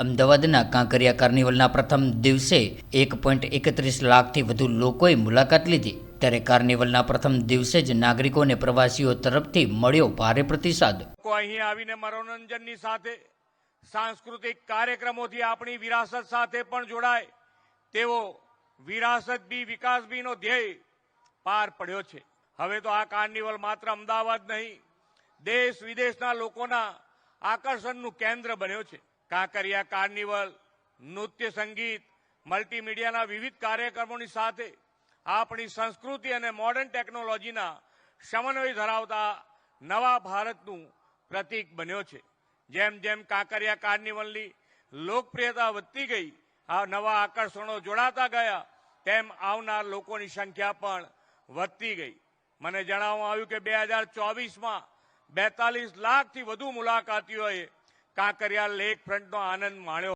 અમદાવાદના કાંકરિયા કાર્નિવલના પ્રથમ દિવસે 1.31 લાખથી વધુ લોકોએ મુલાકાત લીધી, ત્યારે કાર્નિવલના પ્રથમ દિવસે જ નાગરિકોને પ્રવાસીઓ તરફથી મળ્યો ભારે પ્રતિસાદ. અહીં આવીને મનોરંજનની સાથે સાંસ્કૃતિક કાર્યક્રમોથી આપણી વિરાસત સાથે પણ જોડાય તેવો વિરાસત બી વિકાસ બીનો ધ્યેય પાર પડ્યો છે. હવે તો આ કાર્નિવલ માત્ર અમદાવાદ નહીં, દેશ વિદેશના લોકોના આકર્ષણનું કેન્દ્ર બન્યો છે. કાંકરિયા કાર્નિવલ નૃત્ય, સંગીત, મલ્ટીમીડિયાના વિવિધ કાર્યક્રમોની સાથે આપણી સંસ્કૃતિ અને મોડર્ન ટેકનોલોજીના સમન્વય ધરાવતા નવા ભારતનું પ્રતીક બન્યો છે. જેમ જેમ કાંકરિયા કાર્નિવલની લોકપ્રિયતા વધતી ગઈ, આ નવા આકર્ષણો જોડાતા ગયા, તેમ આવનાર લોકોની સંખ્યા પણ વધતી ગઈ. મને જણાવવામાં આવ્યું કે 2024માં 42 લાખથી વધુ મુલાકાતીઓએ કાંકરિયા લેક ફ્રન્ટનો આનંદ માણ્યો.